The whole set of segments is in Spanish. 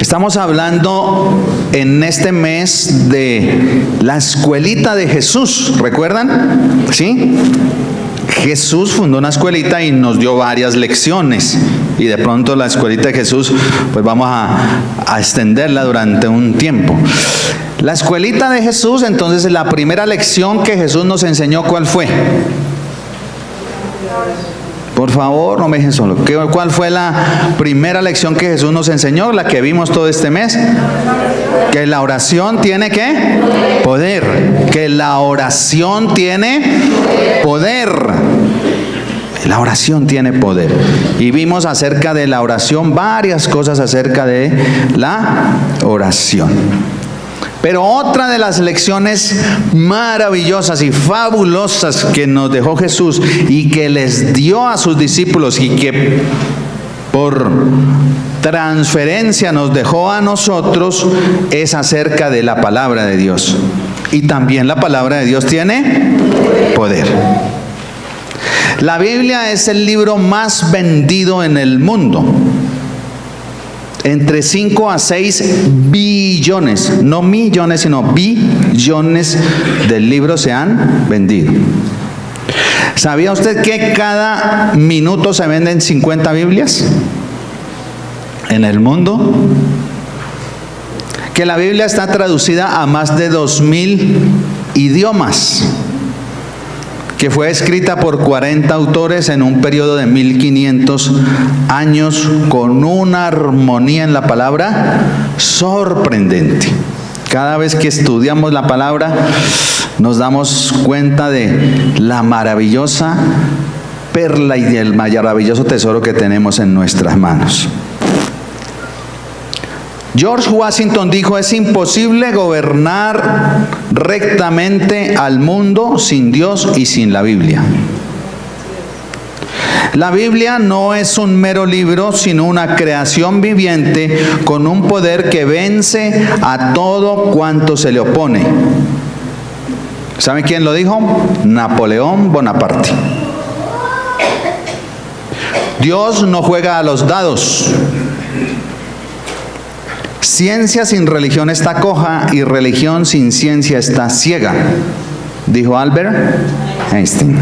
Estamos hablando en este mes de la escuelita de Jesús, ¿recuerdan? ¿Sí? Jesús fundó una escuelita y nos dio varias lecciones. Y de pronto la escuelita de Jesús, pues vamos a extenderla durante un tiempo. La escuelita de Jesús, entonces la primera lección que Jesús nos enseñó, ¿cuál fue? Por favor, no me dejen solo. ¿Cuál fue la primera lección que Jesús nos enseñó? La que vimos todo este mes. Que la oración tiene ¿qué? Poder. Que la oración tiene poder. La oración tiene poder. Y vimos acerca de la oración varias cosas acerca de la oración. Pero otra de las lecciones maravillosas y fabulosas que nos dejó Jesús y que les dio a sus discípulos y que por transferencia nos dejó a nosotros es acerca de la palabra de Dios. Y también la palabra de Dios tiene poder. La Biblia es el libro más vendido en el mundo. Entre 5 a 6 billones, no millones, sino billones de libros se han vendido. ¿Sabía usted que cada minuto se venden 50 Biblias en el mundo? Que la Biblia está traducida a más de 2000 idiomas. Que fue escrita por 40 autores en un periodo de 1500 años con una armonía en la palabra sorprendente. Cada vez que estudiamos la palabra nos damos cuenta de la maravillosa perla y del maravilloso tesoro que tenemos en nuestras manos. George Washington dijo: es imposible gobernar rectamente al mundo sin Dios y sin la Biblia. La Biblia no es un mero libro, sino una creación viviente con un poder que vence a todo cuanto se le opone. ¿Sabe quién lo dijo? Napoleón Bonaparte. Dios no juega a los dados. Ciencia sin religión está coja y religión sin ciencia está ciega, dijo Albert Einstein.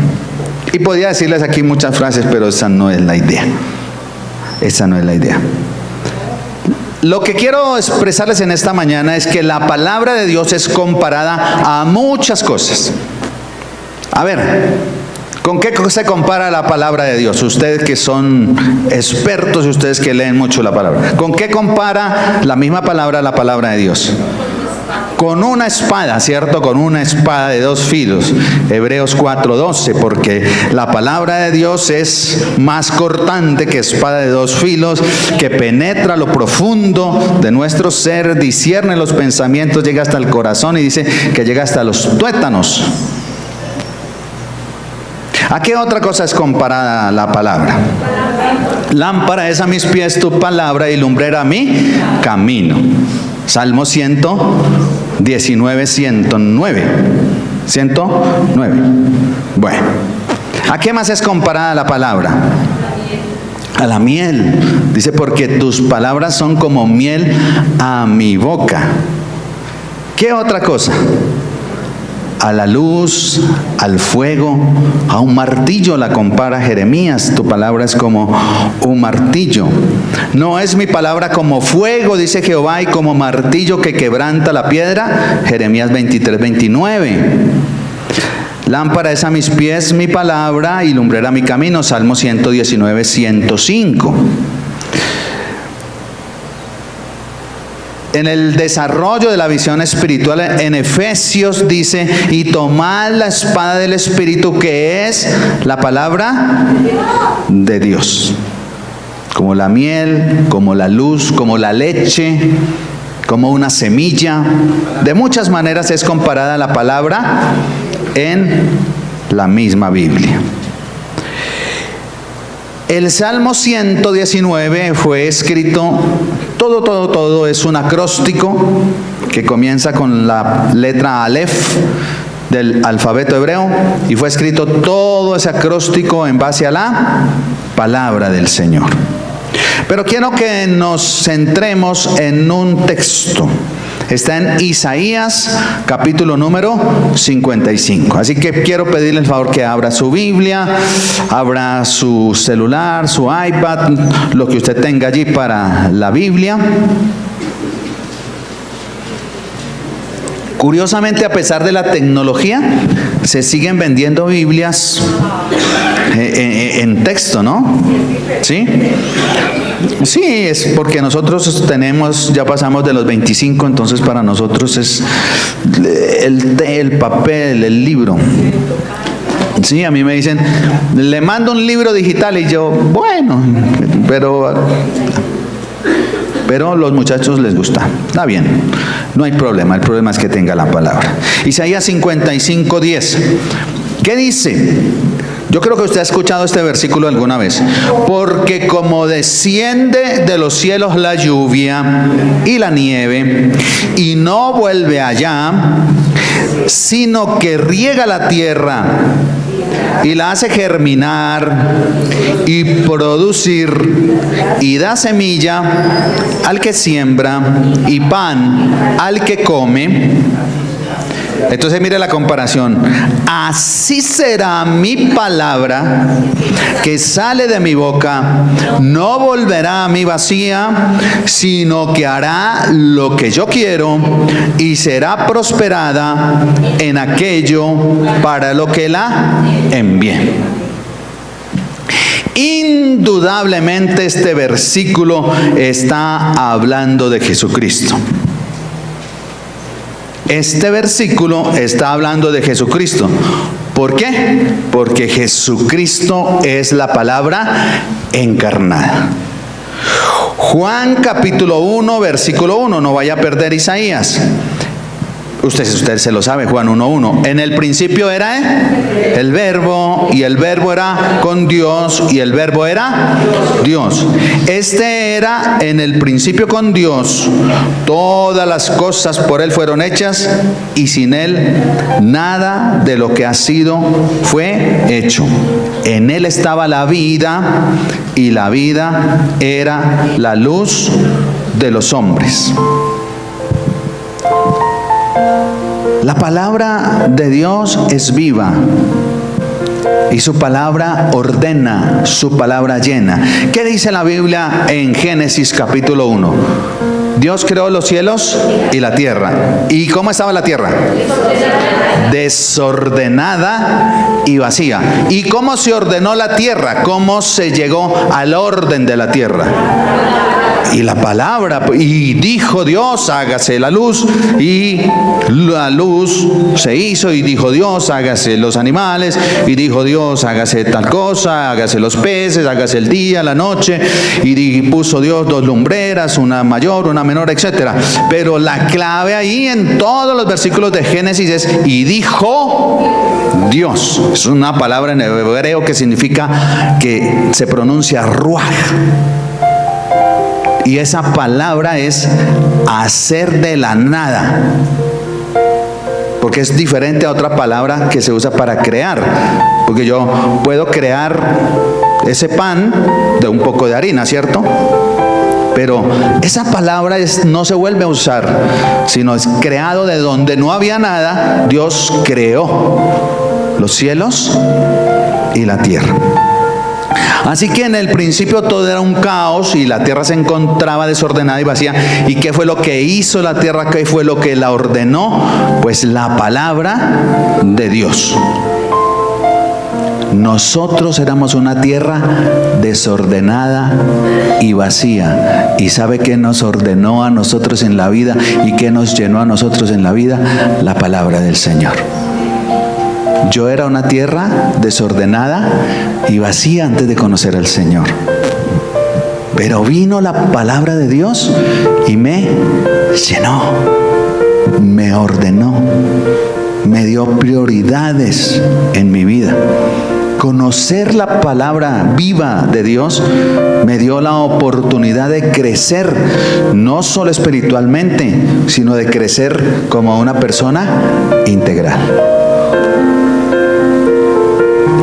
Y podía decirles aquí muchas frases, pero esa no es la idea. Esa no es la idea. Lo que quiero expresarles en esta mañana es que la palabra de Dios es comparada a muchas cosas. A ver, ¿con qué se compara la palabra de Dios? Ustedes que son expertos y ustedes que leen mucho la palabra. ¿Con qué compara la misma palabra la palabra de Dios? Con una espada, ¿cierto? Con una espada de dos filos. Hebreos 4:12, porque la palabra de Dios es más cortante que espada de dos filos, que penetra lo profundo de nuestro ser, discierne los pensamientos, llega hasta el corazón y dice que llega hasta los tuétanos. ¿A qué otra cosa es comparada la palabra? Lámpara es a mis pies tu palabra y lumbrera a mi camino. Salmo 119, 109. 109. Bueno, ¿a qué más es comparada la palabra? A la miel. Dice, porque tus palabras son como miel a mi boca. ¿Qué otra cosa? A la luz, al fuego, a un martillo la compara Jeremías. Tu palabra es como un martillo. No es mi palabra como fuego, dice Jehová, y como martillo que quebranta la piedra. Jeremías 23:29. Lámpara es a mis pies mi palabra y lumbrera mi camino. Salmo 119, 105. En el desarrollo de la visión espiritual, en Efesios dice, y tomad la espada del Espíritu, que es la palabra de Dios. Como la miel, como la luz, como la leche, como una semilla. De muchas maneras es comparada la palabra en la misma Biblia. El Salmo 119 fue escrito, todo es un acróstico que comienza con la letra Aleph del alfabeto hebreo y fue escrito todo ese acróstico en base a la palabra del Señor. Pero quiero que nos centremos en un texto. Está en Isaías, capítulo número 55. Así que quiero pedirle el favor que abra su Biblia, abra su celular, su iPad, lo que usted tenga allí para la Biblia. Curiosamente, a pesar de la tecnología, se siguen vendiendo Biblias en texto, ¿no? ¿Sí? Sí, es porque nosotros ya pasamos de los 25, entonces para nosotros es el papel, el libro. Sí, a mí me dicen, le mando un libro digital y yo, bueno, pero los muchachos les gusta. Está bien, no hay problema, el problema es que tenga la palabra. Isaías 55:10. ¿Qué dice? Yo creo que usted ha escuchado este versículo alguna vez. Porque como desciende de los cielos la lluvia y la nieve, y no vuelve allá, sino que riega la tierra y la hace germinar y producir, y da semilla al que siembra y pan al que come. Entonces mire la comparación. Así será mi palabra que sale de mi boca, no volverá a mí vacía, sino que hará lo que yo quiero y será prosperada en aquello para lo que la envié. Indudablemente este versículo está hablando de Jesucristo. Este versículo está hablando de Jesucristo. ¿Por qué? Porque Jesucristo es la palabra encarnada. Juan capítulo 1, versículo 1. No vaya a perder Isaías. Usted se lo sabe, Juan 1:1. En el principio era el verbo, y el verbo era con Dios, y el verbo era Dios. Este era en el principio con Dios. Todas las cosas por Él fueron hechas, y sin Él nada de lo que ha sido fue hecho. En Él estaba la vida, y la vida era la luz de los hombres. La palabra de Dios es viva y su palabra ordena, su palabra llena. ¿Qué dice la Biblia en Génesis capítulo 1? Dios creó los cielos y la tierra. ¿Y cómo estaba la tierra? Desordenada y vacía. ¿Y cómo se ordenó la tierra? ¿Cómo se llegó al orden de la tierra? Y la palabra, y dijo Dios, hágase la luz, y la luz se hizo, y dijo Dios, hágase los animales, y dijo Dios, hágase tal cosa, hágase los peces, hágase el día, la noche, y puso Dios 2 lumbreras, una mayor, una menor, etcétera. Pero la clave ahí en todos los versículos de Génesis es, y dijo Dios. Es una palabra en hebreo que significa, que se pronuncia ruaj. Y esa palabra es hacer de la nada, porque es diferente a otra palabra que se usa para crear. Porque yo puedo crear ese pan de un poco de harina, ¿cierto? Pero esa palabra no se vuelve a usar, sino es creado de donde no había nada. Dios creó los cielos y la tierra. Así que en el principio todo era un caos y la tierra se encontraba desordenada y vacía. ¿Y qué fue lo que hizo la tierra? ¿Qué fue lo que la ordenó? Pues la palabra de Dios. Nosotros éramos una tierra desordenada y vacía. ¿Y sabe qué nos ordenó a nosotros en la vida y qué nos llenó a nosotros en la vida? La palabra del Señor. Yo era una tierra desordenada y vacía antes de conocer al Señor. Pero vino la palabra de Dios y me llenó, me ordenó, me dio prioridades en mi vida. Conocer la palabra viva de Dios me dio la oportunidad de crecer, no solo espiritualmente, sino de crecer como una persona integral.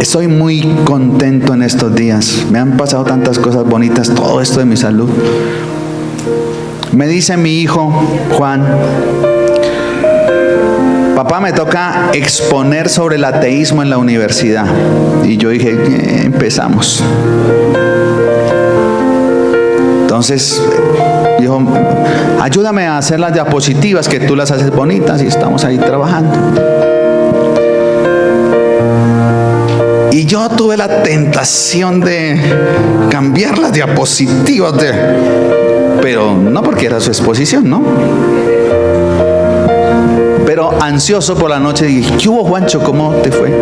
estoy muy contento en estos días. Me han pasado tantas cosas bonitas, todo esto de mi salud. Me dice mi hijo Juan: papá, me toca exponer sobre el ateísmo en la universidad. Y yo dije, empezamos. Entonces dijo, ayúdame a hacer las diapositivas, que tú las haces bonitas, y estamos ahí trabajando. Y yo tuve la tentación de cambiar las diapositivas, pero no porque era su exposición, ¿no? Pero ansioso por la noche dije, ¿qué hubo, Juancho? ¿Cómo te fue?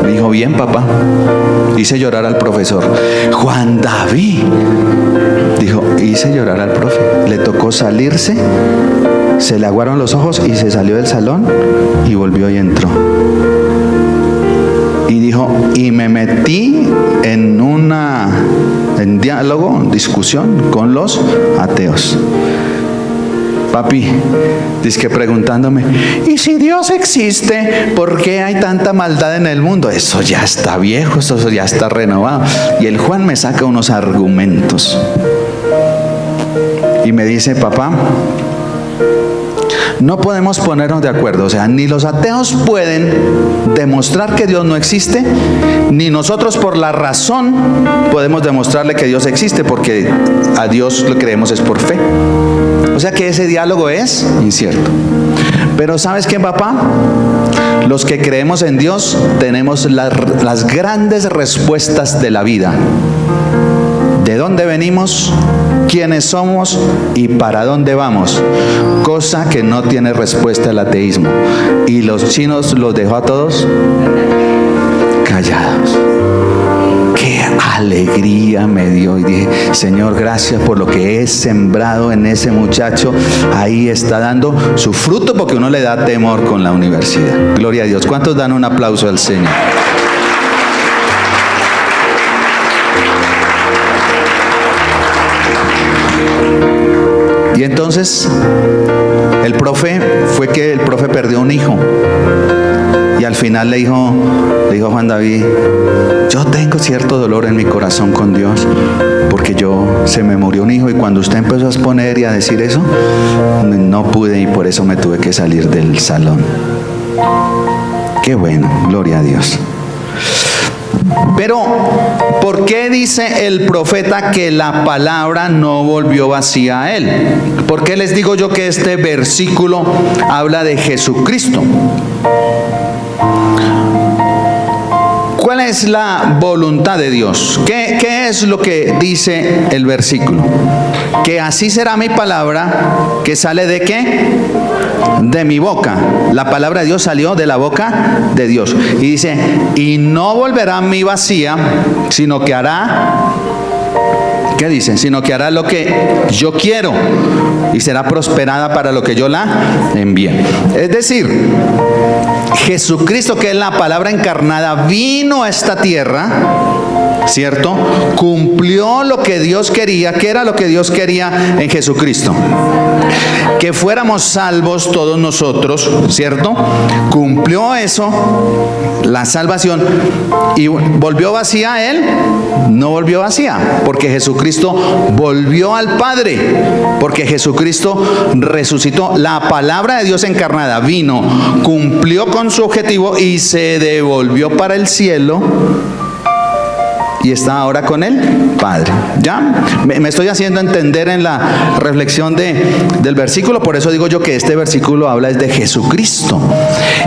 Me dijo, bien, papá. Hice llorar al profesor. Juan David, dijo, hice llorar al profe. Le tocó salirse, se le aguaron los ojos y se salió del salón y volvió y entró. Y dijo, y me metí en diálogo, discusión con los ateos. Papi, dizque preguntándome, ¿y si Dios existe, por qué hay tanta maldad en el mundo? Eso ya está viejo, eso ya está renovado. Y el Juan me saca unos argumentos y me dice, papá, no podemos ponernos de acuerdo. O sea, ni los ateos pueden demostrar que Dios no existe, ni nosotros por la razón podemos demostrarle que Dios existe, porque a Dios lo creemos es por fe. O sea que ese diálogo es incierto. Pero ¿sabes qué, papá? Los que creemos en Dios tenemos las grandes respuestas de la vida. ¿De dónde venimos? ¿Quiénes somos? ¿Y para dónde vamos? Cosa que no tiene respuesta el ateísmo. Y los chinos los dejó a todos callados. ¡Qué alegría me dio! Y dije, Señor, gracias por lo que he sembrado en ese muchacho. Ahí está dando su fruto, porque uno le da temor con la universidad. Gloria a Dios. ¿Cuántos dan un aplauso al Señor? Y entonces el profe perdió un hijo. Y al final le dijo Juan David, yo tengo cierto dolor en mi corazón con Dios, porque se me murió un hijo, y cuando usted empezó a exponer y a decir eso, no pude, y por eso me tuve que salir del salón. Qué bueno, gloria a Dios. Pero, ¿por qué dice el profeta que la palabra no volvió vacía a él? ¿Por qué les digo yo que este versículo habla de Jesucristo? ¿Cuál es la voluntad de Dios? ¿Qué es lo que dice el versículo? Que así será mi palabra que sale ¿de qué? De mi boca. La palabra de Dios salió de la boca de Dios. Y dice, y no volverá a mí vacía, sino que hará, ¿qué dice? Sino que hará lo que yo quiero, y será prosperada para lo que yo la envíe. Es decir, Jesucristo, que es la palabra encarnada, vino a esta tierra, ¿cierto? Cumplió lo que Dios quería. ¿Qué era lo que Dios quería en Jesucristo? Que fuéramos salvos todos nosotros, ¿cierto? Cumplió eso, la salvación. ¿Y volvió vacía a él? No volvió vacía, porque Jesucristo volvió al Padre, porque Jesucristo resucitó. La palabra de Dios encarnada vino, cumplió con su objetivo y se devolvió para el cielo, y está ahora con el Padre. ¿Ya? Me estoy haciendo entender en la reflexión del versículo. Por eso digo yo que este versículo habla de Jesucristo.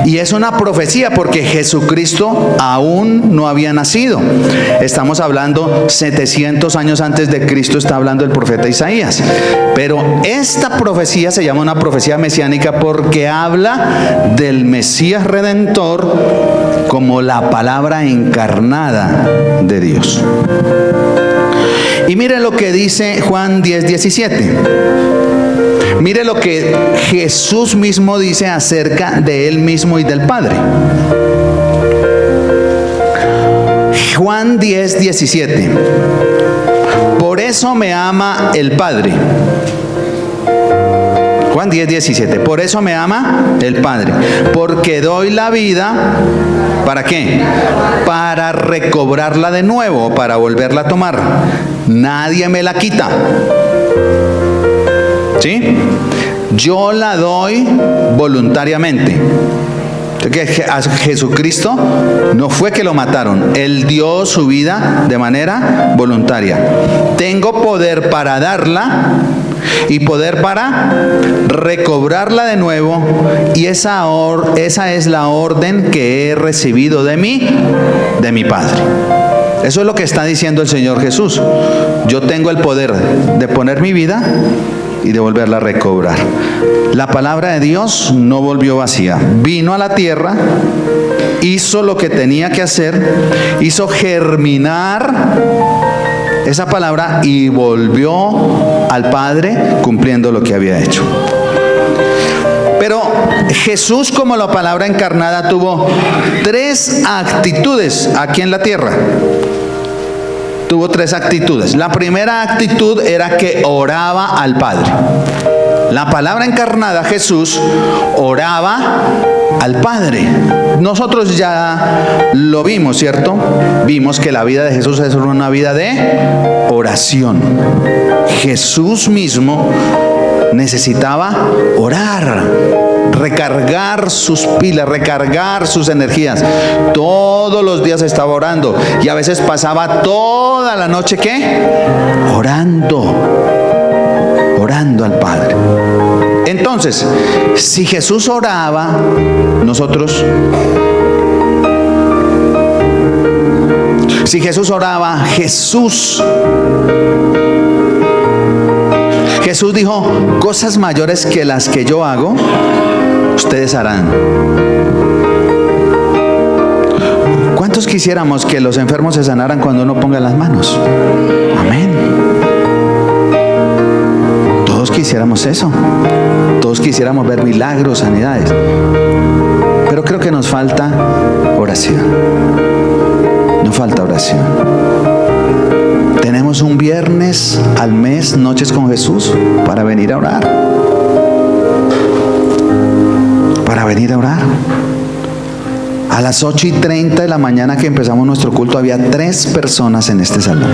Y es una profecía, porque Jesucristo aún no había nacido. Estamos hablando 700 años antes de Cristo, está hablando el profeta Isaías. Pero esta profecía se llama una profecía mesiánica porque habla del Mesías Redentor como la palabra encarnada de Dios. Y mire lo que dice Juan 10:17. Mire lo que Jesús mismo dice acerca de él mismo y del Padre. Juan 10:17. Por eso me ama el Padre. Juan 10:17. Por eso me ama el Padre, porque doy la vida ¿Para qué? Para recobrarla de nuevo, para volverla a tomar. Nadie me la quita. ¿Sí? Yo la doy voluntariamente. Que a Jesucristo no fue que lo mataron, Él dio su vida de manera voluntaria. Tengo poder para darla y poder para recobrarla de nuevo, y esa es la orden que he recibido de mi Padre. Eso es lo que está diciendo el Señor Jesús. Yo tengo el poder de poner mi vida y de volverla a recobrar. La palabra de Dios no volvió vacía. Vino a la tierra, hizo lo que tenía que hacer, hizo germinar esa palabra y volvió al Padre cumpliendo lo que había hecho. Pero Jesús, como la palabra encarnada, tuvo 3 actitudes aquí en la tierra. Tuvo 3 actitudes. La primera actitud era que oraba al Padre. La palabra encarnada, Jesús, oraba al Padre. Nosotros ya lo vimos, ¿cierto? Vimos que la vida de Jesús es una vida de oración. Jesús mismo necesitaba orar, recargar sus pilas, recargar sus energías. Todos los días estaba orando, y a veces pasaba toda la noche, ¿qué? Orando al Padre. Entonces, si Jesús oraba, si Jesús oraba, Jesús dijo: cosas mayores que las que yo hago, ustedes harán. ¿Cuántos quisiéramos que los enfermos se sanaran cuando uno ponga las manos? Amén. Todos quisiéramos eso. Todos quisiéramos ver milagros, sanidades. Pero creo que nos falta oración. Nos falta oración. Tenemos un viernes al mes, Noches con Jesús, para venir a orar. Para venir a orar. A las 8:30 de la mañana que empezamos nuestro culto, había 3 personas en este salón.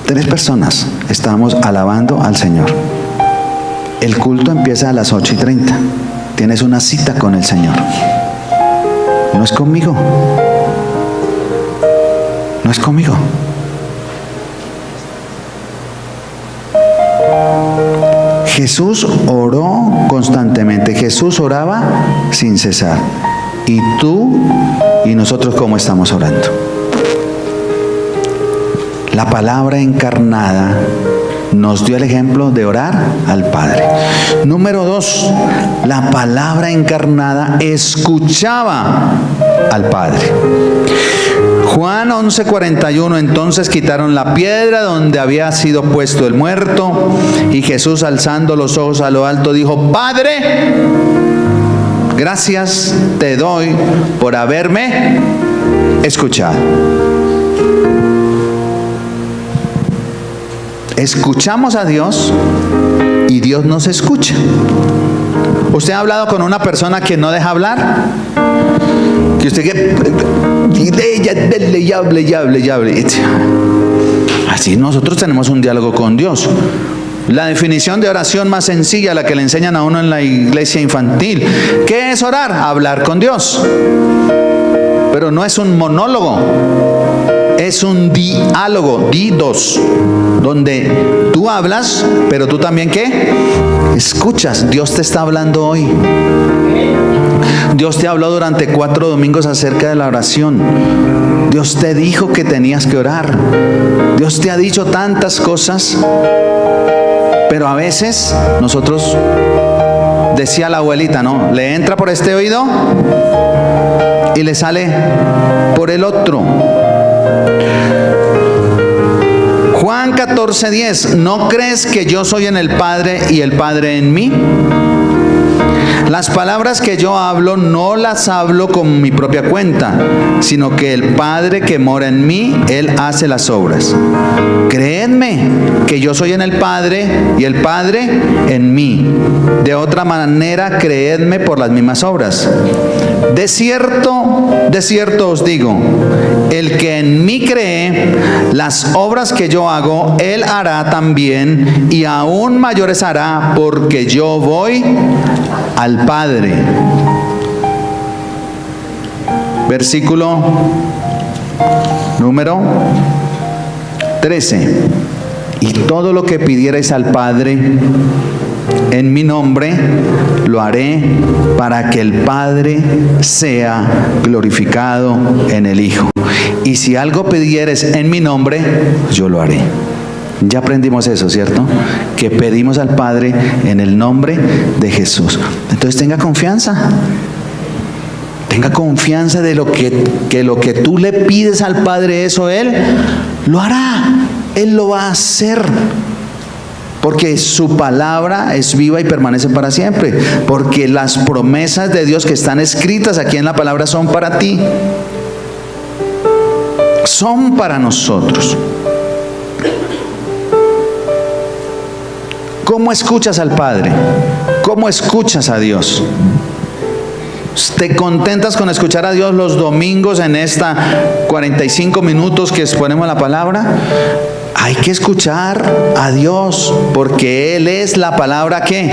3 personas estábamos alabando al Señor. El culto empieza a las 8:30. Tienes una cita con el Señor. No es conmigo. No es conmigo. Jesús oró constantemente. Jesús oraba sin cesar. ¿Y tú y nosotros cómo estamos orando? La palabra encarnada nos dio el ejemplo de orar al Padre. Número 2, la palabra encarnada escuchaba al Padre. Juan 11:41, entonces quitaron la piedra donde había sido puesto el muerto, y Jesús, alzando los ojos a lo alto, dijo: Padre, gracias te doy por haberme escuchado. Escuchamos a Dios y Dios nos escucha. ¿Usted ha hablado con una persona que no deja hablar? Que usted le hable. Así nosotros tenemos un diálogo con Dios. La definición de oración más sencilla, la que le enseñan a uno en la iglesia infantil. ¿Qué es orar? Hablar con Dios. Pero no es un monólogo. Es un diálogo, didos, donde tú hablas, pero tú también, ¿qué? Escuchas. Dios te está hablando hoy. Dios te habló durante 4 domingos acerca de la oración. Dios te dijo que tenías que orar. Dios te ha dicho tantas cosas, pero a veces nosotros, decía la abuelita, ¿no? Le entra por este oído y le sale por el otro. Juan 14:10, ¿no crees que yo soy en el Padre y el Padre en mí? Las palabras que yo hablo no las hablo con mi propia cuenta, sino que el Padre que mora en mí, Él hace las obras. Creedme que yo soy en el Padre y el Padre en mí. De otra manera, creedme por las mismas obras. De cierto os digo, el que en mí cree, las obras que yo hago, él hará también, y aún mayores hará, porque yo voy al Padre. Versículo número 13. Y todo lo que pidierais al Padre en mi nombre, lo haré para que el Padre sea glorificado en el Hijo. Y si algo pidieres en mi nombre, yo lo haré. Ya aprendimos eso, ¿cierto? Que pedimos al Padre en el nombre de Jesús. Entonces tenga confianza. Tenga confianza de lo que tú le pides al Padre, eso Él lo hará. Él lo va a hacer. Porque su palabra es viva y permanece para siempre. Porque las promesas de Dios que están escritas aquí en la palabra son para ti. Son para nosotros. ¿Cómo escuchas al Padre? ¿Cómo escuchas a Dios? ¿Te contentas con escuchar a Dios los domingos en esta 45 minutos que exponemos la palabra? Hay que escuchar a Dios, porque Él es la palabra que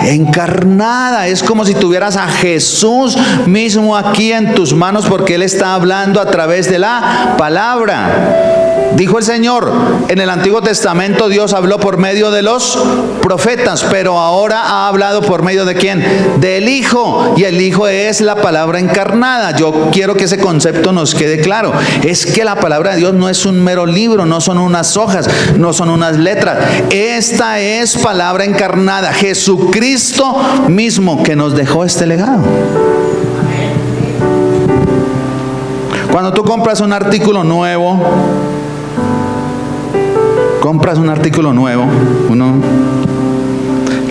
encarnada. Es como si tuvieras a Jesús mismo aquí en tus manos, porque Él está hablando a través de la palabra. Dijo el Señor, en el Antiguo Testamento Dios habló por medio de los profetas, pero ahora ha hablado por medio de ¿quién? Del Hijo, y el Hijo es la palabra encarnada. Yo quiero que ese concepto nos quede claro. Es que la palabra de Dios no es un mero libro, no son unas hojas, no son unas letras. Esta es palabra encarnada, Jesucristo mismo, que nos dejó este legado. Cuando tú compras un artículo nuevo, uno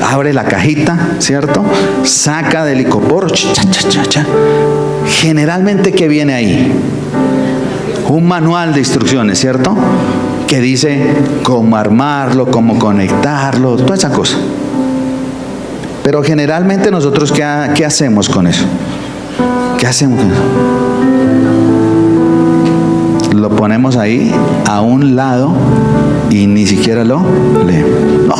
abre la cajita, ¿cierto? Saca del licopor, generalmente, ¿qué viene ahí? Un manual de instrucciones, ¿cierto? Que dice cómo armarlo, cómo conectarlo, toda esa cosa. Pero generalmente nosotros, ¿qué hacemos con eso? ¿Qué hacemos con eso? Lo ponemos ahí a un lado y ni siquiera lo leemos. No.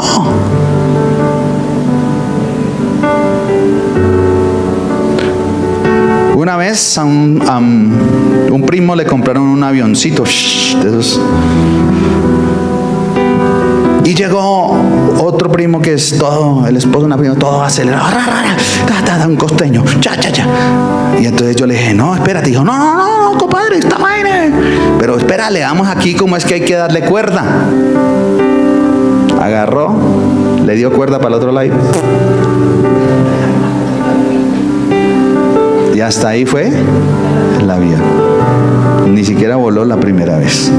Una vez a un primo le compraron un avioncito de esos. Y llegó otro primo que es todo, el esposo de una prima, todo acelerado, un costeño, Y entonces yo le dije, no, espérate. Dijo, no, compadre, está vaina. Pero espera, le damos aquí cómo es que hay que darle cuerda. Agarró, le dio cuerda para el otro lado. Y hasta ahí fue el avión. Ni siquiera voló la primera vez.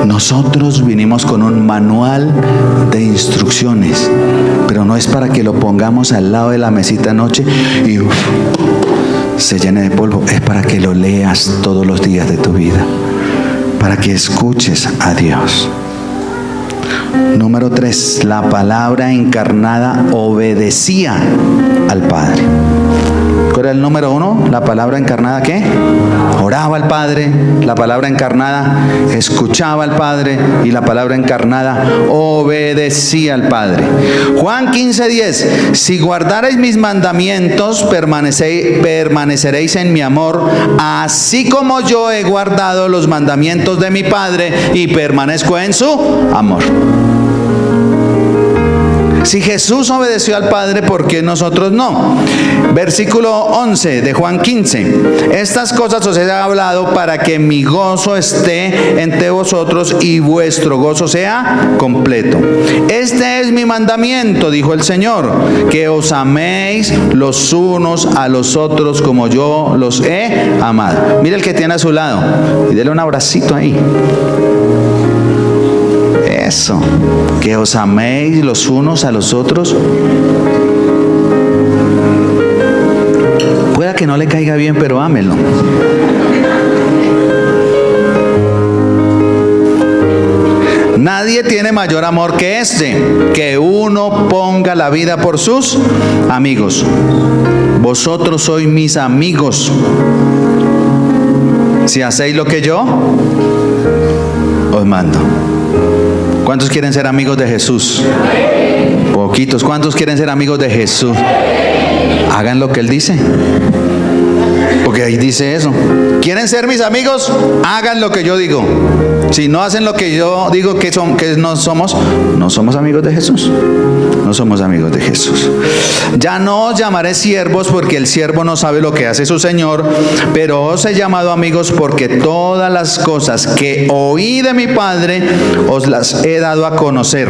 Nosotros vinimos con un manual de instrucciones, pero no es para que lo pongamos al lado de la mesita anoche y se llene de polvo. Es para que lo leas todos los días de tu vida, para que escuches a Dios. Número 3, la palabra encarnada obedecía al Padre. ¿Cuál era el número 1? La palabra encarnada, ¿qué? Oraba al Padre. La palabra encarnada escuchaba al Padre, y la palabra encarnada obedecía al Padre. Juan 15:10, si guardareis mis mandamientos, permaneceréis en mi amor, así como yo he guardado los mandamientos de mi Padre y permanezco en su amor. Si Jesús obedeció al Padre, ¿por qué nosotros no? Versículo 11 de Juan 15. Estas cosas os he hablado para que mi gozo esté entre vosotros y vuestro gozo sea completo. Este es mi mandamiento, dijo el Señor, que os améis los unos a los otros como yo los he amado. Mire el que tiene a su lado y dele un abracito ahí. Eso, que os améis los unos a los otros. Pueda que no le caiga bien, pero ámelo. Nadie tiene mayor amor que este, que uno ponga la vida por sus amigos. Vosotros sois mis amigos si hacéis lo que yo os mando. ¿Cuántos quieren ser amigos de Jesús? Poquitos. ¿Cuántos quieren ser amigos de Jesús? Hagan lo que Él dice. Porque ahí dice eso. ¿Quieren ser mis amigos? Hagan lo que yo digo. Si no hacen lo que yo digo que no somos amigos de Jesús. No somos amigos de Jesús. Ya no os llamaré siervos, porque el siervo no sabe lo que hace su Señor, pero os he llamado amigos, porque todas las cosas que oí de mi Padre os las he dado a conocer.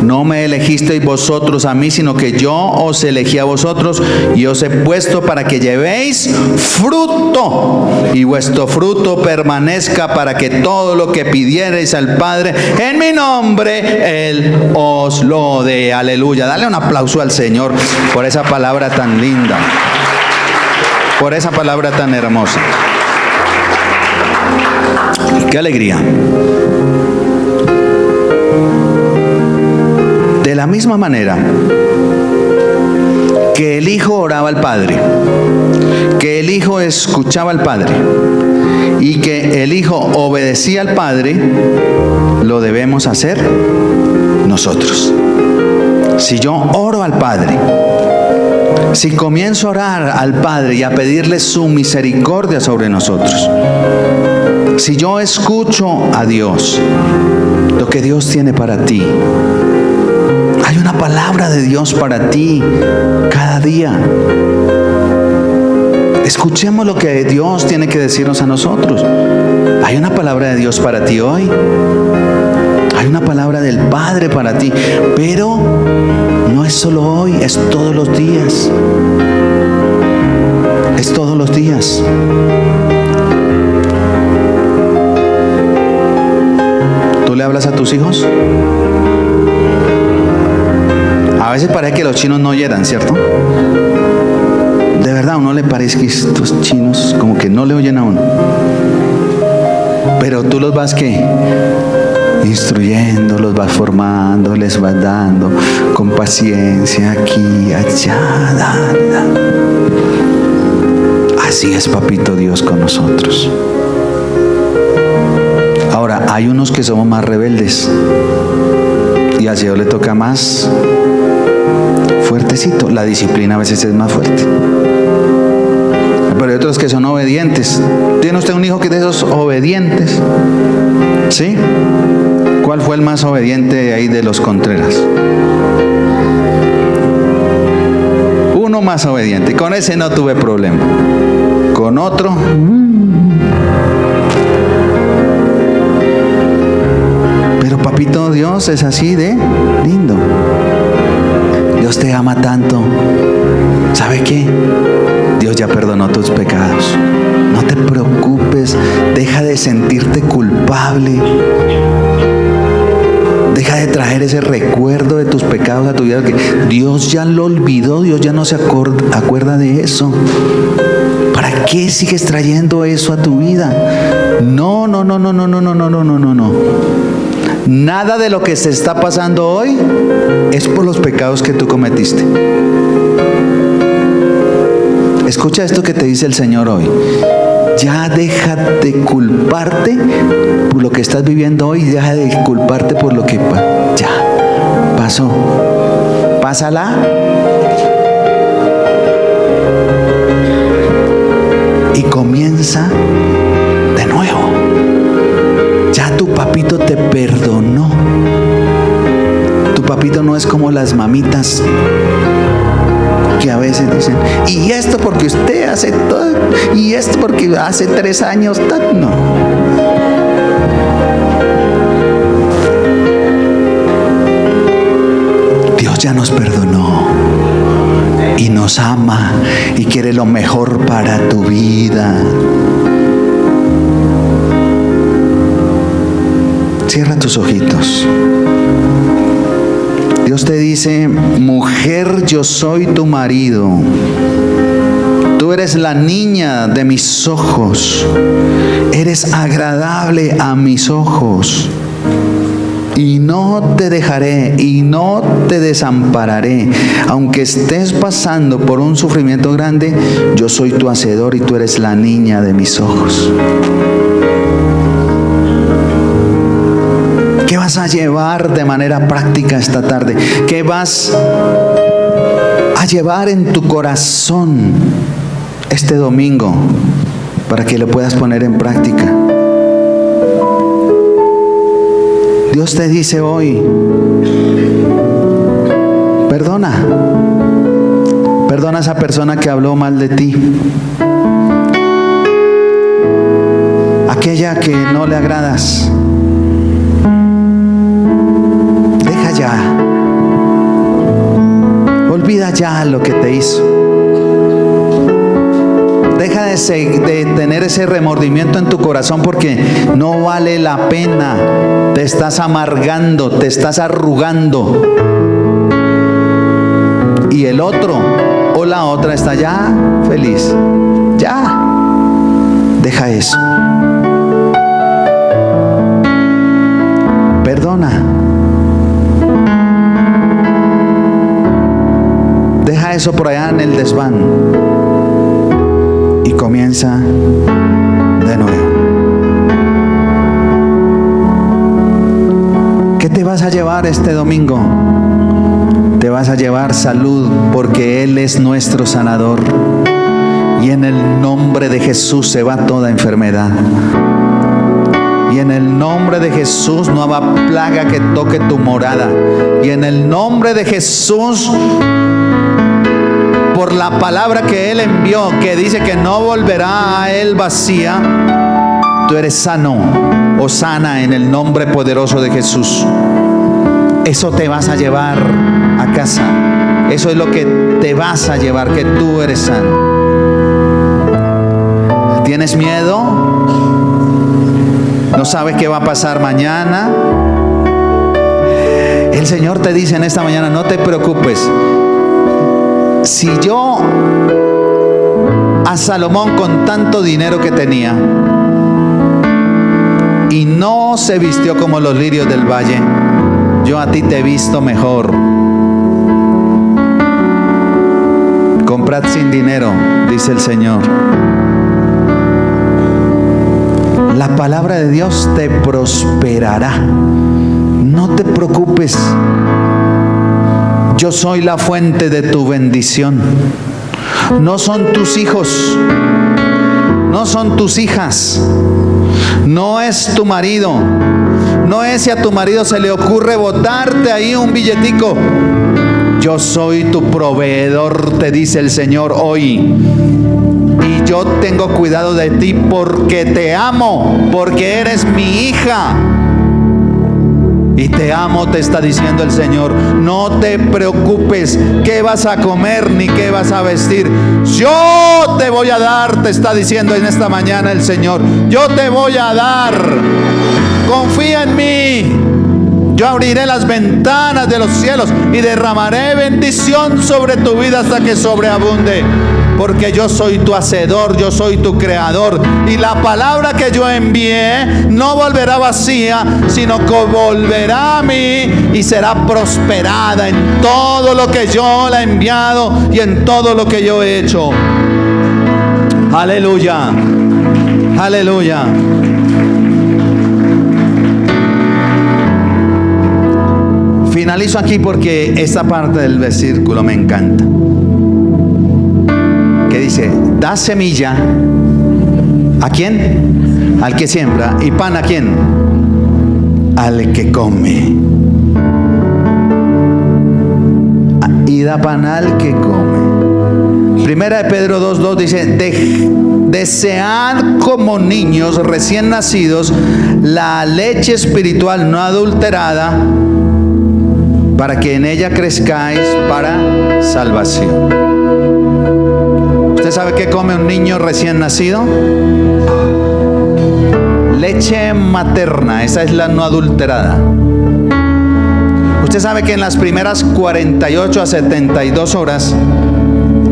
No me elegisteis vosotros a mí, sino que yo os elegí a vosotros y os he puesto para que llevéis fruto, y vuestro fruto permanezca, para que todo lo que pidiereis al Padre en mi nombre, Él os lo dé. Aleluya. Dale un aplauso al Señor por esa palabra tan linda, por esa palabra tan hermosa. ¡Qué alegría! De la misma manera que el Hijo oraba al Padre, que el Hijo escuchaba al Padre y que el Hijo obedecía al Padre, lo debemos hacer nosotros. Si yo oro al Padre, si comienzo a orar al Padre y a pedirle su misericordia sobre nosotros, si yo escucho a Dios, lo que Dios tiene para ti, hay una palabra de Dios para ti cada día. Escuchemos lo que Dios tiene que decirnos a nosotros. Hay una palabra de Dios para ti hoy. Hay una palabra del Padre para ti. Pero no es solo hoy, es todos los días. Es todos los días. ¿Tú le hablas a tus hijos? A veces parece que los chinos no oyeran, ¿cierto? De verdad, a uno le parece que estos chinos como que no le oyen a uno. Pero tú los vas, ¿qué? Instruyendo, los vas formando, les vas dando con paciencia, aquí, allá, Así es, papito Dios, con nosotros. Ahora, hay unos que somos más rebeldes y al Señor le toca más fuertecito. La disciplina a veces es más fuerte. Pero hay otros que son obedientes. ¿Tiene usted un hijo que es de esos obedientes? ¿Sí? ¿Cuál fue el más obediente ahí de los Contreras? Uno más obediente. Con ese no tuve problema. Con otro, pero papito Dios es así de lindo. Dios te ama tanto. ¿Sabe qué? Dios ya perdonó tus pecados. No te preocupes. Deja de sentirte culpable. Deja de traer ese recuerdo de tus pecados a tu vida, que Dios ya lo olvidó. Dios ya no se acuerda de eso. ¿Para qué sigues trayendo eso a tu vida? No. Nada de lo que se está pasando hoy es por los pecados que tú cometiste. Escucha esto que te dice el Señor hoy. Ya deja de culparte por lo que estás viviendo hoy. Deja de culparte por lo que ya pasó. Pásala. Y comienza de nuevo. Ya tu papito te perdonó. Tu papito no es como las mamitas que a veces dicen, y esto porque usted hace todo, y esto porque hace 3 años, no. Dios ya nos perdonó y nos ama y quiere lo mejor para tu vida. Cierra tus ojitos. Dios te dice: mujer, yo soy tu marido. Tú eres la niña de mis ojos. Eres agradable a mis ojos. Y no te dejaré y no te desampararé. Aunque estés pasando por un sufrimiento grande, yo soy tu hacedor y tú eres la niña de mis ojos. ¿Qué vas a llevar de manera práctica esta tarde? ¿Qué vas a llevar en tu corazón este domingo para que lo puedas poner en práctica? Dios te dice hoy: perdona. Perdona a esa persona que habló mal de ti. Aquella que no le agradas. Deja ya. Olvida ya lo que te hizo. Deja de tener ese remordimiento en tu corazón, porque no vale la pena. Te estás amargando, te estás arrugando. Y el otro o la otra está ya feliz. Ya. Deja eso. Perdona. Deja eso por allá en el desván. Y comienza de nuevo. ¿Qué te vas a llevar este domingo? Te vas a llevar salud, porque Él es nuestro sanador. Y en el nombre de Jesús se va toda enfermedad. Y en el nombre de Jesús no habrá plaga que toque tu morada. Y en el nombre de Jesús, por la palabra que Él envió, que dice que no volverá a Él vacía, tú eres sano o sana en el nombre poderoso de Jesús. Eso te vas a llevar a casa. Eso es lo que te vas a llevar, que tú eres sano. ¿Tienes miedo? ¿No sabes qué va a pasar mañana? El Señor te dice en esta mañana: no te preocupes. Si yo a Salomón, con tanto dinero que tenía, y no se vistió como los lirios del valle, yo a ti te he visto mejor. Comprad sin dinero, dice el Señor. La palabra de Dios te prosperará. No te preocupes. Yo soy la fuente de tu bendición. No son tus hijos, no son tus hijas, no es tu marido. No es si a tu marido se le ocurre botarte ahí un billetico. Yo soy tu proveedor, te dice el Señor hoy. Y yo tengo cuidado de ti porque te amo, porque eres mi hija. Y te amo, te está diciendo el Señor. No te preocupes qué vas a comer ni qué vas a vestir. Yo te voy a dar, te está diciendo en esta mañana el Señor. Yo te voy a dar. Confía en mí. Yo abriré las ventanas de los cielos y derramaré bendición sobre tu vida hasta que sobreabunde. Porque yo soy tu hacedor, yo soy tu creador. Y la palabra que yo envié no volverá vacía, sino que volverá a mí y será prosperada en todo lo que yo la he enviado y en todo lo que yo he hecho. Aleluya. Aleluya. Finalizo aquí porque esta parte del versículo me encanta. Que dice: da semilla ¿a quién? Al que siembra. ¿Y pan a quién? Al que come. Y da pan al que come. Primera de Pedro 2:2 dice: desead como niños recién nacidos la leche espiritual no adulterada, para que en ella crezcáis para salvación. ¿Usted sabe qué come un niño recién nacido? leche materna, esa es la no adulterada. Usted sabe que en las primeras 48 a 72 horas,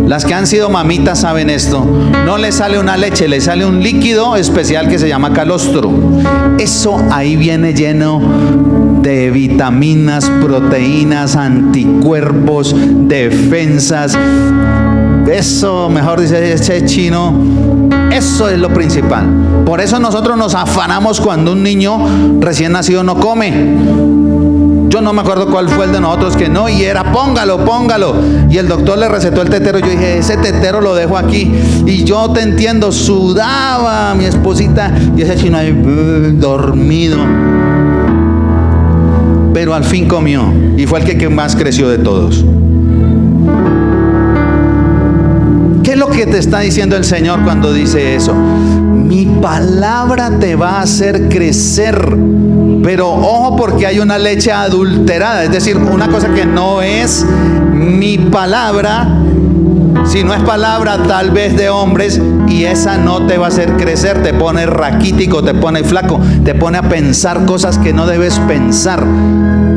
las que han sido mamitas saben esto, no le sale una leche, le sale un líquido especial que se llama calostro. Eso ahí viene lleno de vitaminas, proteínas, anticuerpos, defensas. Eso, mejor dice ese chino, eso es lo principal. Por eso nosotros nos afanamos cuando un niño recién nacido no come. Yo no me acuerdo cuál fue el de nosotros que no, y era póngalo. Y el doctor le recetó el tetero. Yo dije, ese tetero lo dejo aquí. Y yo te entiendo, sudaba mi esposita y ese chino ahí dormido. Pero al fin comió y fue el que más creció de todos. ¿Qué es lo que te está diciendo el Señor cuando dice eso? Mi palabra te va a hacer crecer. Pero ojo, porque hay una leche adulterada, es decir, una cosa que no es mi palabra, sino es palabra tal vez de hombres, y esa no te va a hacer crecer, te pone raquítico, te pone flaco, te pone a pensar cosas que no debes pensar.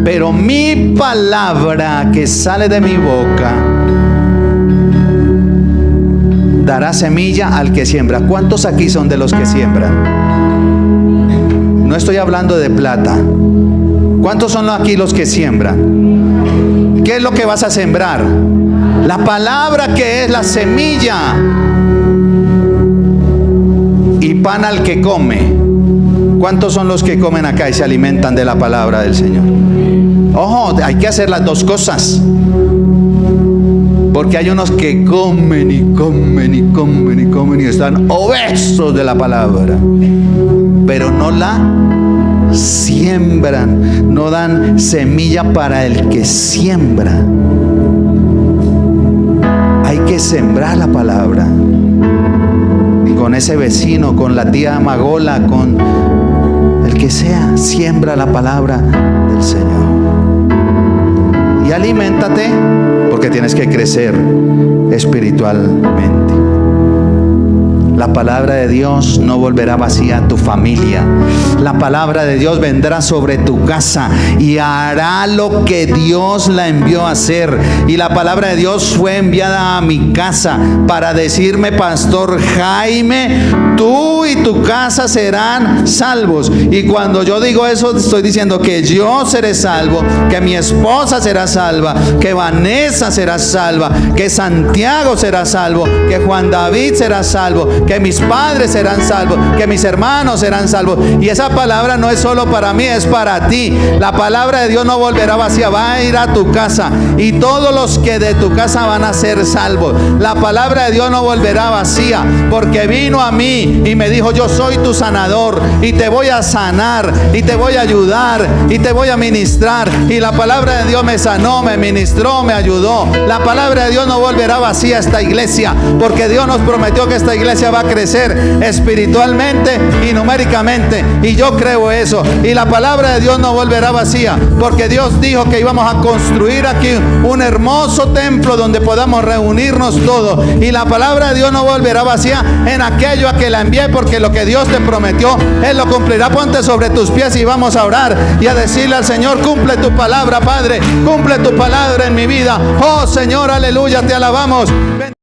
Pero mi palabra que sale de mi boca dará semilla al que siembra. ¿Cuántos aquí son de los que siembran? No estoy hablando de plata. ¿Cuántos son aquí los que siembran? ¿Qué es lo que vas a sembrar? La palabra, que es la semilla. Y pan al que come. ¿Cuántos son los que comen acá y se alimentan de la palabra del Señor? Ojo, hay que hacer las dos cosas. Porque hay unos que comen y están obesos de la palabra, pero no la siembran, no dan semilla para el que siembra. Hay que sembrar la palabra. Con ese vecino, con la tía Magola, con el que sea, siembra la palabra del Señor. Y aliméntate, porque tienes que crecer espiritualmente. La palabra de Dios no volverá vacía a tu familia. La palabra de Dios vendrá sobre tu casa y hará lo que Dios la envió a hacer. Y la palabra de Dios fue enviada a mi casa para decirme: Pastor Jaime, tú y tu casa serán salvos. Y cuando yo digo eso, estoy diciendo que yo seré salvo, que mi esposa será salva, que Vanessa será salva, que Santiago será salvo, que Juan David será salvo, que mis padres serán salvos, que mis hermanos serán salvos. Y esa palabra no es solo para mí, es para ti. La palabra de Dios no volverá vacía, va a ir a tu casa y todos los que de tu casa van a ser salvos. La palabra de Dios no volverá vacía, porque vino a mí y me dijo: yo soy tu sanador y te voy a sanar y te voy a ayudar y te voy a ministrar. Y la palabra de Dios me sanó, me ministró, me ayudó. La palabra de Dios no volverá vacía a esta iglesia, porque Dios nos prometió que esta iglesia va a crecer espiritualmente y numéricamente, y yo creo eso. Y la palabra de Dios no volverá vacía, porque Dios dijo que íbamos a construir aquí un hermoso templo donde podamos reunirnos todos. Y la palabra de Dios no volverá vacía en aquello a que la envié, porque lo que Dios te prometió, Él lo cumplirá. Ponte sobre tus pies y vamos a orar y a decirle al Señor: cumple tu palabra, Padre, cumple tu palabra en mi vida. Oh Señor, aleluya, te alabamos.